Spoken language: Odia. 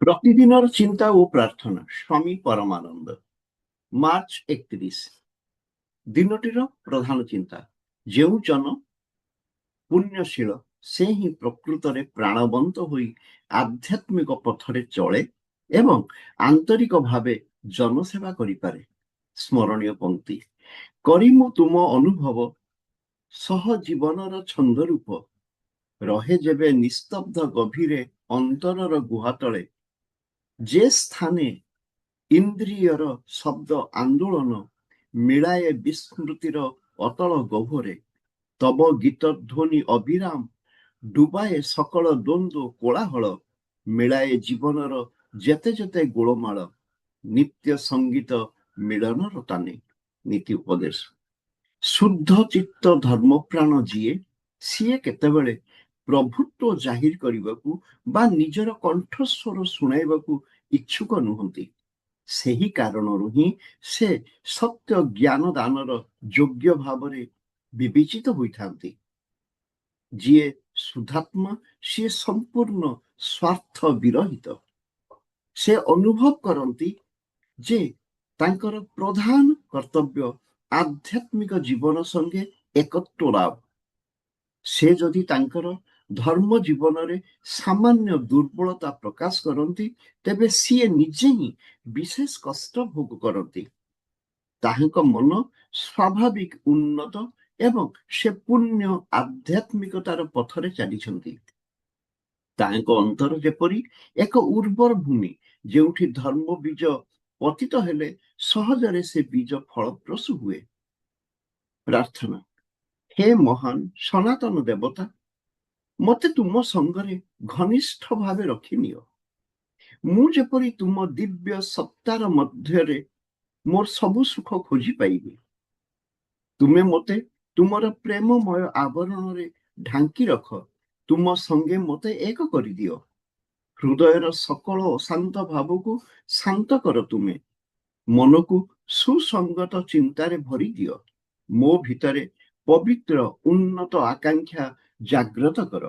ପ୍ରତିଦିନର ଚିନ୍ତା ଓ ପ୍ରାର୍ଥନା ସ୍ୱାମୀ ପରମାନନ୍ଦ। ମାର୍ଚ୍ଚ 31। ଦିନଟିର ପ୍ରଧାନ ଚିନ୍ତା, ଯେଉଁ ଜନ ପୁଣ୍ୟଶୀଳ ସେ ହିଁ ପ୍ରକୃତରେ ପ୍ରାଣବନ୍ତ ହୋଇ ଆଧ୍ୟାତ୍ମିକ ପଥରେ ଚଳେ ଏବଂ ଆନ୍ତରିକ ଭାବେ ଜନସେବା କରିପାରେ। ସ୍ମରଣୀୟ ପଂକ୍ତି, କରି ମୁଁ ତୁମ ଅନୁଭବ ସହ ଜୀବନର ଛନ୍ଦରୂପ ରହେ ଯେବେ ନିସ୍ତବ୍ଧ ଗଭୀରେ ଅନ୍ତରର ଗୁହା ତଳେ, ଯେ ସ୍ଥାନେ ଇନ୍ଦ୍ରିୟର ଶବ୍ଦ ଆନ୍ଦୋଳନ ମିଳାଏ ବିସ୍ମୃତିର ଅତଳ ଗହ୍ୱରେ, ତବ ଗୀତ ଧ୍ୱନି ଅବିରାମ ଡୁବାଏ ସକଳ ଦ୍ୱନ୍ଦ୍ୱ କୋଳାହଳ, ମିଳାଏ ଜୀବନର ଯେତେ ଯେତେ ଗୋଳମାଳ, ନିତ୍ୟ ସଙ୍ଗୀତ ମିଳନର ତାନେ। ନୀତି ଉପଦେଶ, ଶୁଦ୍ଧ ଚିତ୍ତ ଧର୍ମପ୍ରାଣ ଯିଏ, ସିଏ କେତେବେଳେ ପ୍ରଭୁତ୍ୱ ଜାହିର କରିବାକୁ ବା ନିଜର କଣ୍ଠସ୍ୱର ଶୁଣାଇବାକୁ ଇଚ୍ଛୁକ ନୁହନ୍ତି। ସେହି କାରଣରୁ ହିଁ ସେ ସତ୍ୟ ଜ୍ଞାନ ଦାନର ଯୋଗ୍ୟ ଭାବରେ ବିବେଚିତ ହୋଇଥାନ୍ତି। ଯିଏ ଶୁଦ୍ଧାତ୍ମା ସିଏ ସମ୍ପୂର୍ଣ୍ଣ ସ୍ୱାର୍ଥ ବିରହିତ। ସେ ଅନୁଭବ କରନ୍ତି ଯେ ତାଙ୍କର ପ୍ରଧାନ କର୍ତ୍ତବ୍ୟ ଆଧ୍ୟାତ୍ମିକ ଜୀବନ ସଙ୍ଗେ ଏକତ୍ୱ ଲାଭ। ସେ ଯଦି ତାଙ୍କର ଧର୍ମ ଜୀବନରେ ସାମାନ୍ୟ ଦୁର୍ବଳତା ପ୍ରକାଶ କରନ୍ତି, ତେବେ ସିଏ ନିଜେ ହିଁ ବିଶେଷ କଷ୍ଟ ଭୋଗ କରନ୍ତି। ତାହାଙ୍କ ମନ ସ୍ୱାଭାବିକ ଉନ୍ନତ ଏବଂ ସେ ପୁଣ୍ୟ ଆଧ୍ୟାତ୍ମିକତାର ପଥରେ ଚାଲିଛନ୍ତି। ତାହାଙ୍କ ଅନ୍ତର ଯେପରି ଏକ ଉର୍ବର ଭୂମି, ଯେଉଁଠି ଧର୍ମ ବୀଜ ପତିତ ହେଲେ ସହଜରେ ସେ ବୀଜ ଫଳପ୍ରସୂ ହୁଏ। ପ୍ରାର୍ଥନା, ହେ ମହାନ ସନାତନ ଦେବତା, ମତେ ତୁମ ସଙ୍ଗରେ ଘନିଷ୍ଠ ଭାବେ ରଖିନିଅ। ମୁଁ ଯେପରି ତୁମ ଦିବ୍ୟ ସତ୍ତାର ମଧ୍ୟରେ ମୋର ସବୁ ସୁଖ ଖୋଜି ପାଇବି। ତୁମେ ମତେ ତୁମର ପ୍ରେମମୟ ଆବରଣରେ ଢାଙ୍କି ରଖ। ତୁମ ସଙ୍ଗେ ମତେ ଏକ କରିଦିଅ। ହୃଦୟର ସକଳ ଅଶାନ୍ତ ଭାବକୁ ଶାନ୍ତ କର। ତୁମେ ମନକୁ ସୁସଙ୍ଗତ ଚିନ୍ତାରେ ଭରି ଦିଅ। ମୋ ଭିତରେ ପବିତ୍ର ଉନ୍ନତ ଆକାଂକ୍ଷା ଜାଗ୍ରତ କର।